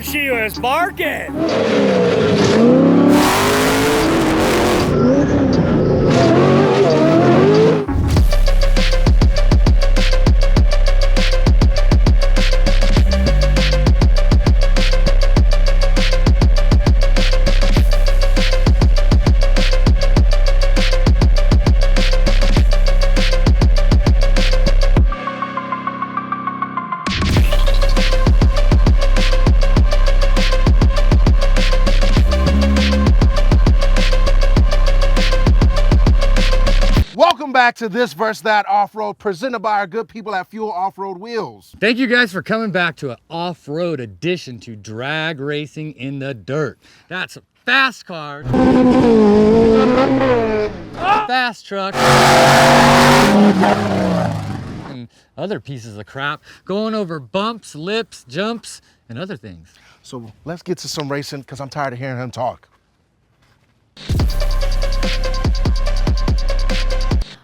She was barking. Welcome back to This Versus That Off-Road, presented by our good people at Fuel Off-Road Wheels. Thank you guys for coming back to an off-road edition to drag racing in the dirt. That's fast cars, fast trucks, and other pieces of crap going over bumps, lips, jumps, and other things. So let's get to some racing because I'm tired of hearing him talk.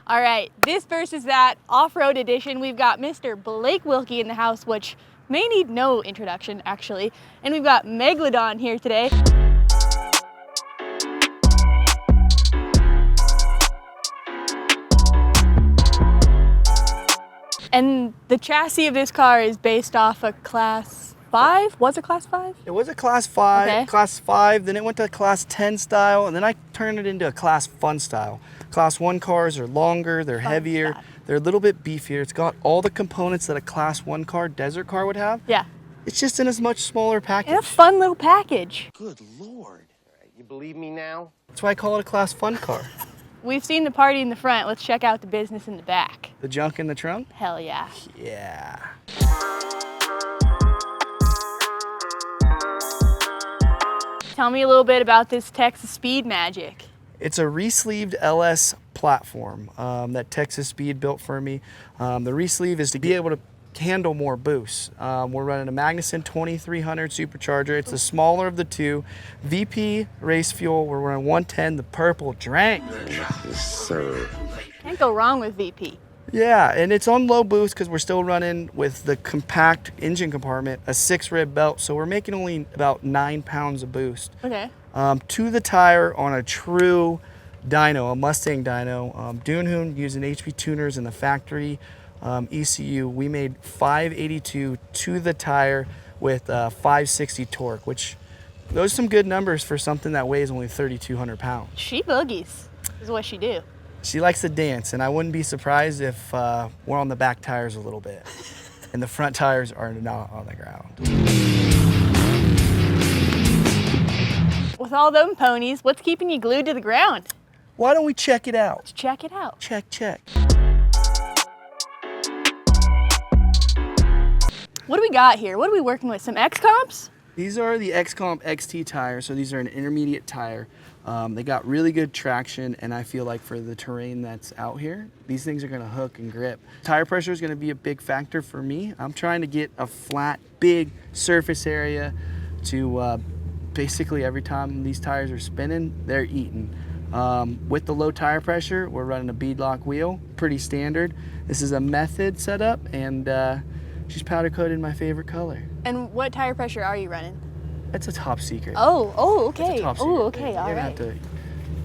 All right, this versus that off-road edition, we've got Mr. Blake Wilkie in the house, which may need no introduction, actually. And we've got Megalodon here today. And the chassis of this car is based off a Class 5? Was it Class 5? It was a Class 5, Okay. Class 5, then it went to Class 10 style, and then I turned it into a Class Fun style. Class 1 cars are longer, they're heavier, style. they're a little bit beefier. It's got all the components that a Class 1 car, desert car would have. Yeah. It's just in a much smaller package. And a fun little package. Good Lord. You believe me now? That's why I call it a Class Fun car. We've seen the party in the front. Let's check out the business in the back. The junk in the trunk? Hell yeah. Yeah. Tell me a little bit about this Texas Speed magic. It's a resleeved LS platform that Texas Speed built for me. The resleeve is to be able to handle more boosts. We're running a Magnuson 2300 supercharger. It's the smaller of the two. VP race fuel, we're running 110, the purple drank. Yes, sir. Can't go wrong with VP. Yeah, and it's on low boost because we're still running with the compact engine compartment, a 6-rib belt, so we're making only about 9 pounds of boost. Okay. To the tire on a true dyno, a Mustang dyno. Hoonigan using HP tuners in the factory ECU. We made 582 to the tire with 560 torque, which those are some good numbers for something that weighs only 3,200 pounds. She boogies is what she do. She likes to dance, and I wouldn't be surprised if we're on the back tires a little bit and the front tires are not on the ground. With all them ponies, what's keeping you glued to the ground? Why don't we check it out? Let's check it out. Check, check. What do we got here? What are we working with? Some X-Comps? These are the XComp XT tires, so these are an intermediate tire. They got really good traction, and I feel like for the terrain that's out here, these things are gonna hook and grip. Tire pressure is gonna be a big factor for me. I'm trying to get a flat, big surface area to basically every time these tires are spinning, they're eating. With the low tire pressure, we're running a beadlock wheel, pretty standard. This is a method setup, and she's powder coated in my favorite color. And what tire pressure are you running? It's a top secret. Oh, It's okay. a top secret. Oh, okay, You're all gonna right. have to-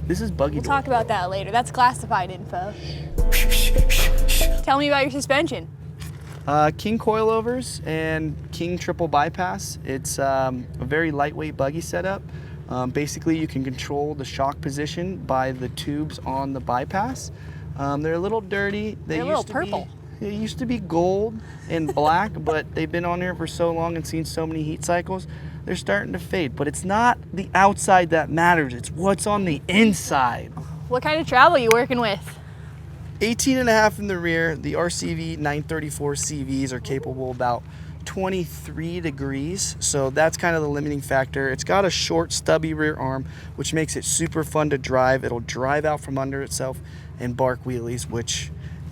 This is Buggy We'll door. talk about that later. That's classified info. Tell me about your suspension. King coilovers and King triple bypass. It's a very lightweight buggy setup. Basically, you can control the shock position by the tubes on the bypass. They're a little dirty. They're a little purple. They used to be gold and black, but they've been on here for so long and seen so many heat cycles, they're starting to fade. But it's not the outside that matters, it's what's on the inside. What kind of travel are you working with? 18.5 in the rear. The RCV 934 CVs are capable about 23 degrees, so that's kind of the limiting factor. It's got a short stubby rear arm, which makes it super fun to drive. It'll drive out from under itself and bark wheelies, which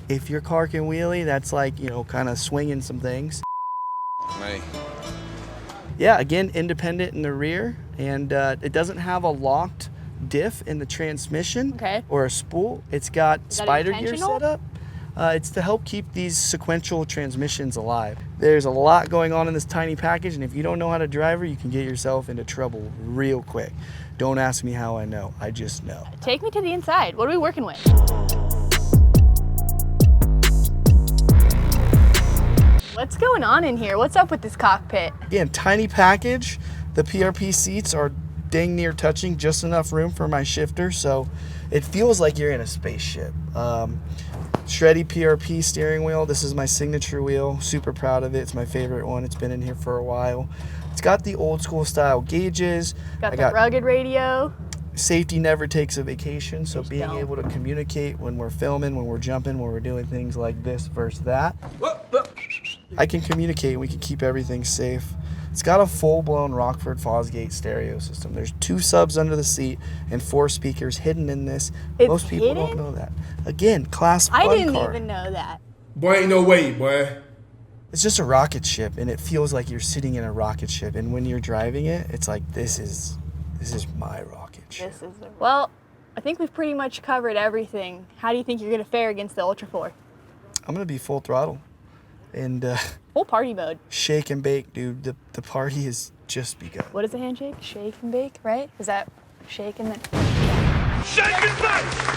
if your car can wheelie, that's like, you know, kind of swinging some things. Hey. Yeah, again, independent in the rear, and it doesn't have a locked diff in the transmission or a spool. It's got spider gear set up. It's to help keep these sequential transmissions alive. There's a lot going on in this tiny package, and if you don't know how to drive her, you can get yourself into trouble real quick. Don't ask me how I know, I just know. Take me to the inside. What are we working with? What's going on in here? What's up with this cockpit? Again, tiny package. The PRP seats are dang near touching, just enough room for my shifter, so it feels like you're in a spaceship. Shreddy PRP steering wheel. This is my signature wheel. Super proud of it. It's my favorite one. It's been in here for a while. It's got the old school style gauges. Got the rugged radio. Safety never takes a vacation, so being don't. able to communicate when we're filming, when we're jumping, when we're doing things like this versus that. I can communicate and we can keep everything safe. It's got a full-blown Rockford Fosgate stereo system. There's 2 subs under the seat and 4 speakers hidden in this. It's Most people don't know that. Again, class fun I didn't car. even know that. Boy, ain't no way, boy. It's just a rocket ship, and it feels like you're sitting in a rocket ship. And when you're driving it, it's like, this is my rocket ship. Well, I think we've pretty much covered everything. How do you think you're gonna fare against the Ultra4? I'm gonna be full throttle and Full party mode. shake and bake, dude. The party has just begun. What is a handshake? Shake and bake, right? Is that shake and then? Shake and bake!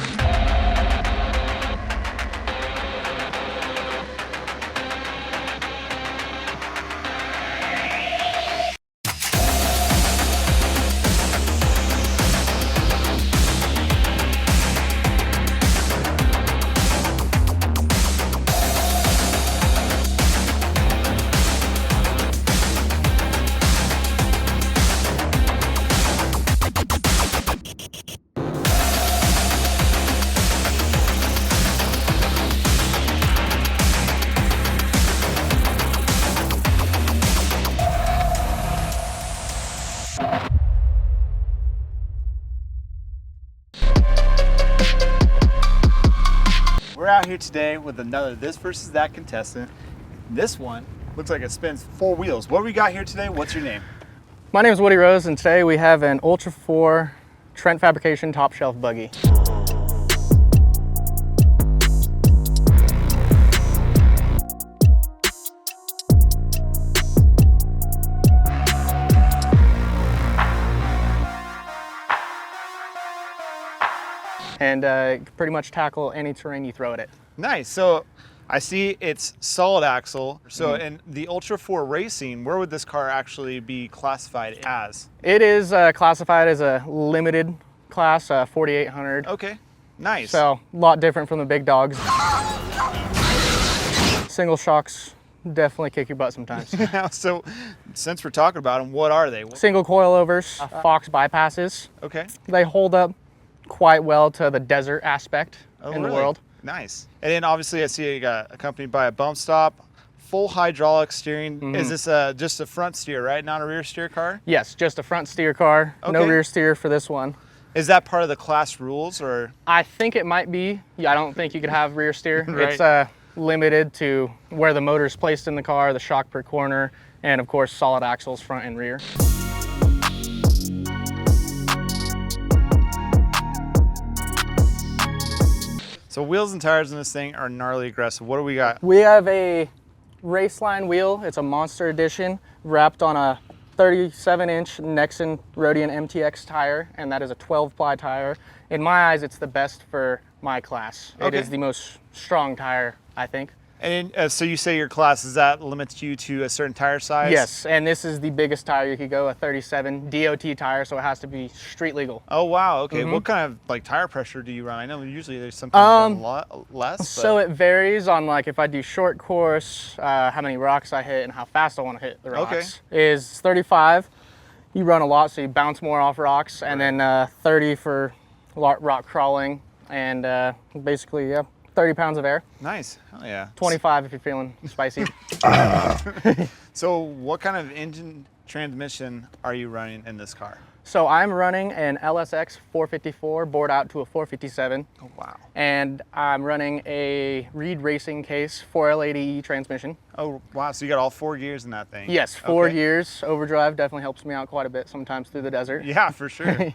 We're out here today with another This Versus That contestant. This one looks like it spins 4 wheels. What do we got here today? What's your name? My name is Woody Rose, and today we have an Ultra4 Trent Fabrication top shelf buggy. And it can pretty much tackle any terrain you throw at it. Nice. So I see it's solid axle. So in the Ultra4 racing, where would this car actually be classified as? It is classified as a limited class, 4800. Okay, nice. So a lot different from the big dogs. Single shocks definitely kick your butt sometimes. So since we're talking about them, what are they? Single coilovers, Fox bypasses. Okay. They hold up quite well to the desert aspect in the world. Nice. And then obviously I see it got accompanied by a bump stop, full hydraulic steering. Is this just a front steer, right? Not a rear steer car? Yes, just a front steer car. No Okay. rear steer for this one. Is that part of the class rules or? I think it might be. Yeah, I don't think you could have rear steer. Right. It's limited to where the motor is placed in the car, the shock per corner, and of course solid axles front and rear. So wheels and tires in this thing are gnarly aggressive. What do we got? We have a Raceline wheel. It's a Monster Edition wrapped on a 37-inch Nexen Rodian MTX tire, and that is a 12-ply tire. In my eyes, it's the best for my class. It Okay. is the most strong tire, I think. And so you say your class, is that limits you to a certain tire size? Yes, and this is the biggest tire you could go, a 37 DOT tire, so it has to be street legal. Oh, wow. Okay. What kind of like tire pressure do you run? I know usually there's sometimes a lot less. So it varies on like if I do short course, how many rocks I hit and how fast I want to hit the rocks. Is 35, you run a lot, so you bounce more off rocks, and then 30 for rock crawling, and basically, yeah, 30 pounds of air. Nice. Hell yeah. 25 if you're feeling spicy. So what kind of engine transmission are you running in this car? So I'm running an LSX 454 bored out to a 457. Oh, wow. And I'm running a Reed Racing Case 4L80E transmission. Oh, wow. So you got all 4 gears in that thing? Yes, 4 Okay. gears. Overdrive definitely helps me out quite a bit sometimes through the desert. Yeah, for sure.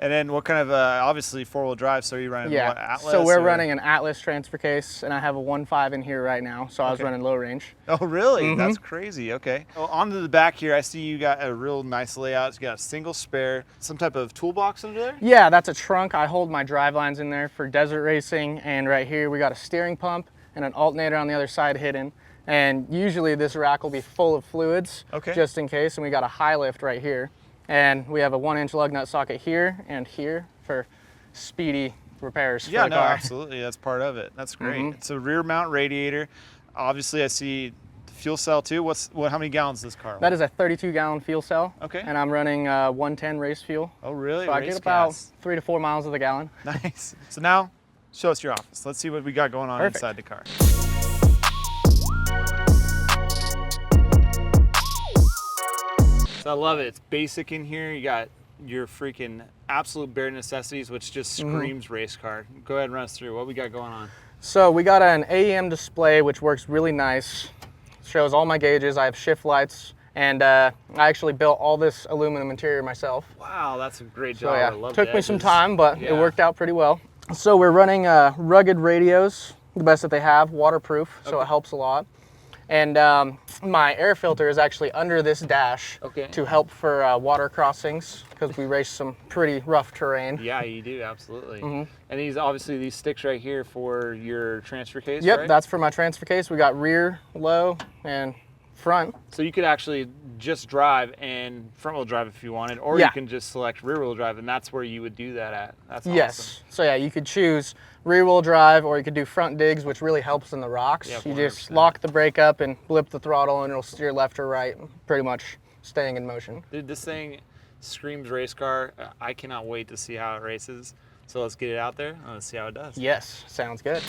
And then what kind of, obviously 4-wheel drive, so you're running what, Atlas? So we're running an Atlas transfer case, and I have a 1.5 in here right now, so I was running low range. Oh, really? That's crazy. Okay. Well, onto the back here, I see you got a real nice layout. You got a single spare, some type of toolbox under there? Yeah, that's a trunk. I hold my drive lines in there for desert racing, and right here we got a steering pump and an alternator on the other side hidden. And usually this rack will be full of fluids, just in case, and we got a high lift right here. And we have a 1-inch lug nut socket here and here for speedy repairs for the car. Absolutely. That's part of it. That's great. It's a rear mount radiator. Obviously, I see the fuel cell too. How many gallons does this car? That is a 32-gallon fuel cell. Okay. And I'm running 110 race fuel. Oh, really? So I get about 3 to 4 miles of the gallon. Nice. So now, show us your office. Let's see what we got going on inside the car. So I love it. It's basic in here. You got your freaking absolute bare necessities, which just screams race car. Go ahead and run us through what we got going on. So we got an AEM display, which works really nice. Shows all my gauges. I have shift lights, and I actually built all this aluminum interior myself. Wow, that's a great So job. yeah, I love took the me some edges. time, but it worked out pretty well. So we're running rugged radios, the best that they have, waterproof, so it helps a lot. And my air filter is actually under this dash to help for water crossings, because we race some pretty rough terrain. Yeah, you do, absolutely. And these sticks right here for your transfer case, Yep, right? that's for my transfer case. We got rear, low, and front. So you could actually just drive and front wheel drive if you wanted, or you can just select rear wheel drive, and that's where you would do that at. That's awesome. Yes. So yeah, you could choose rear wheel drive, or you could do front digs, which really helps in the rocks. Yeah, you just lock the brake up and blip the throttle, and it'll steer left or right, pretty much staying in motion. Dude, this thing screams race car. I cannot wait to see how it races. So let's get it out there and let's see how it does. Yes, sounds good.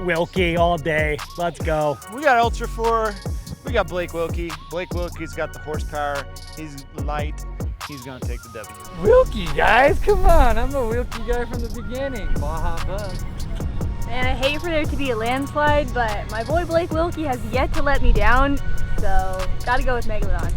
Wilkie all day. Let's go. We got Ultra4. We got Blake Wilkie. Blake Wilkie's got the horsepower. He's light. He's gonna take the W. Wilkie, guys, come on. I'm a Wilkie guy from the beginning. Baja Bug. Man, I hate for there to be a landslide, but my boy Blake Wilkie has yet to let me down, so gotta go with Megalodon.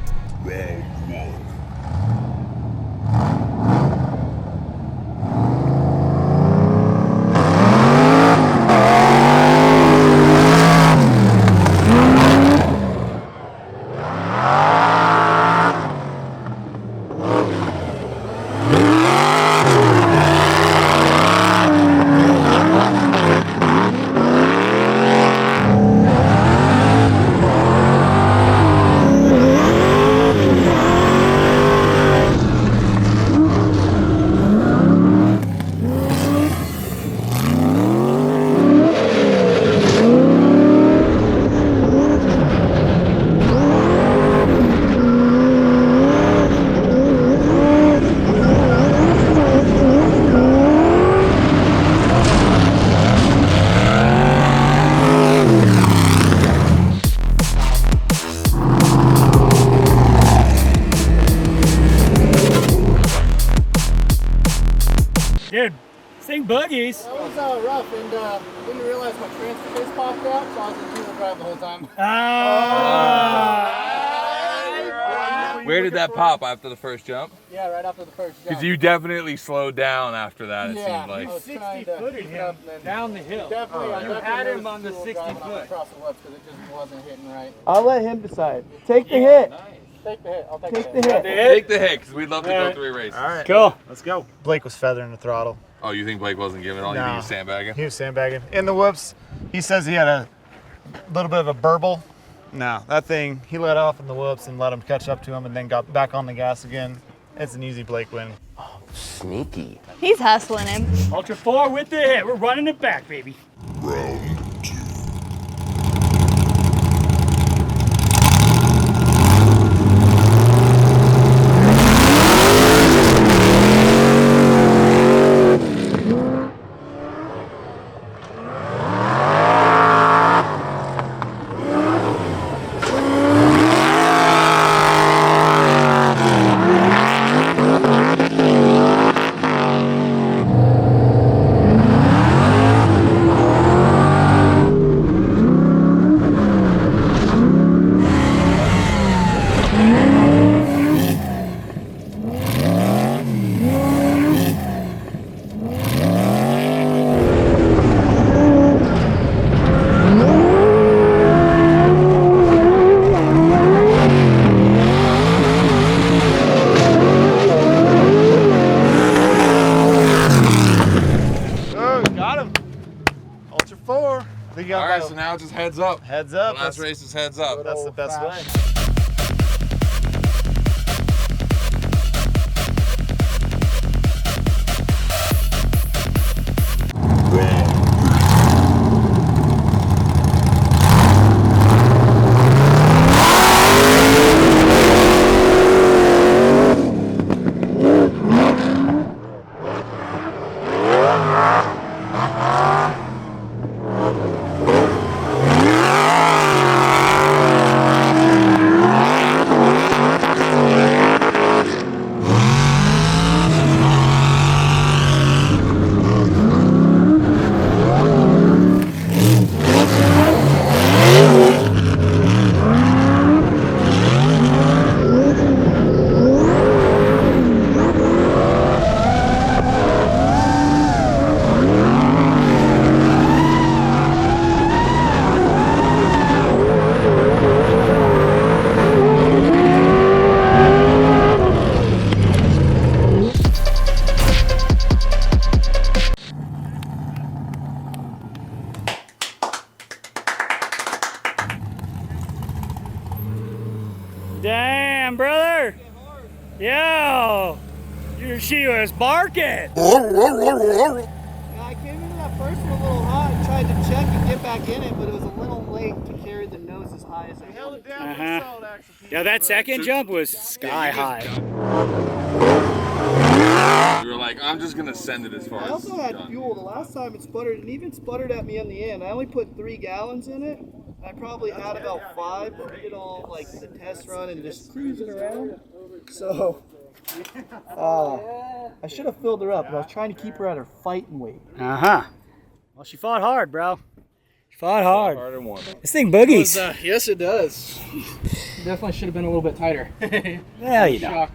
Dude, sing Buggies. That was rough, and didn't realize my transfer case popped out, so I was in two-wheel drive the whole time. Where did that pop after the first jump? Yeah, right after the first jump. Because you definitely slowed down after that, it seemed like. 60-footed him down the hill. Definitely, You had him on the 60-foot. Across the woods because it just wasn't hitting right. I'll let him decide. Take the hit. Take the hit. I'll take Take the the hit. hit. Take the hit, because we'd love to go 3 races. All right. Cool. Let's go. Blake was feathering the throttle. Oh, you think Blake wasn't giving it all? You think he was sandbagging? He was sandbagging. In the whoops, he says he had a little bit of a burble. No, that thing, he let off in the whoops and let him catch up to him and then got back on the gas again. It's an easy Blake win. Sneaky. He's hustling him. Ultra4 with the hit. We're running it back, baby. Heads up. Last race is heads up. That's the best way. Damn, brother. Yo, she was barking. I came into that first one a little hot and tried to check and get back in it, but it was a little late to carry the nose as high as I held it down. Yeah, that second jump was sky high. You were like, I'm just gonna send it as far as. I also had fuel. The last time it sputtered, and even sputtered at me in the end. I only put 3 gallons in it. I probably had about 5, but we did all like the test run and just cruising around. So I should have filled her up, but I was trying to keep her at her fighting weight. Well, she fought hard, bro. She fought hard. Harder one. This thing boogies. Yes, it does. Definitely should have been a little bit tighter. Yeah, you know.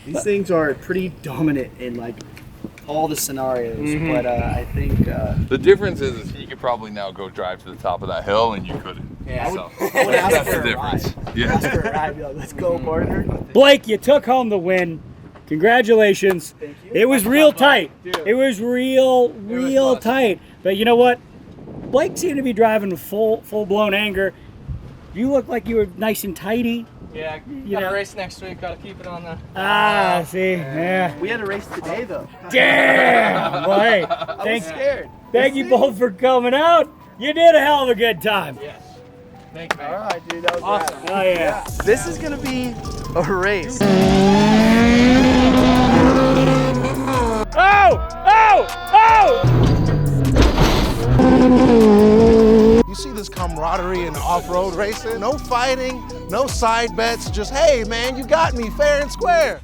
These things are pretty dominant in like all the scenarios, but I think The difference is he could probably now go drive to the top of that hill and you couldn't. Yeah, So I would ask that's for the a ride. difference. Ask Yeah. for a ride, be like, let's go, partner. Blake, you took home the win. Congratulations. Thank you. It was real tight. It was real tight. But you know what? Blake seemed to be driving with full-blown anger. You look like you were nice and tidy. Yeah, You got know. a race next week. Got to keep it on the. See, yeah. We had a race today, though. Damn! Well, hey, I was scared. thank you both for coming out. You did a hell of a good time. Yes. Thank you, man. All right, dude. That was Awesome. Oh, yeah. This is gonna be a race. Oh! You see this camaraderie in off-road racing? No fighting, no side bets, just, hey man, you got me fair and square.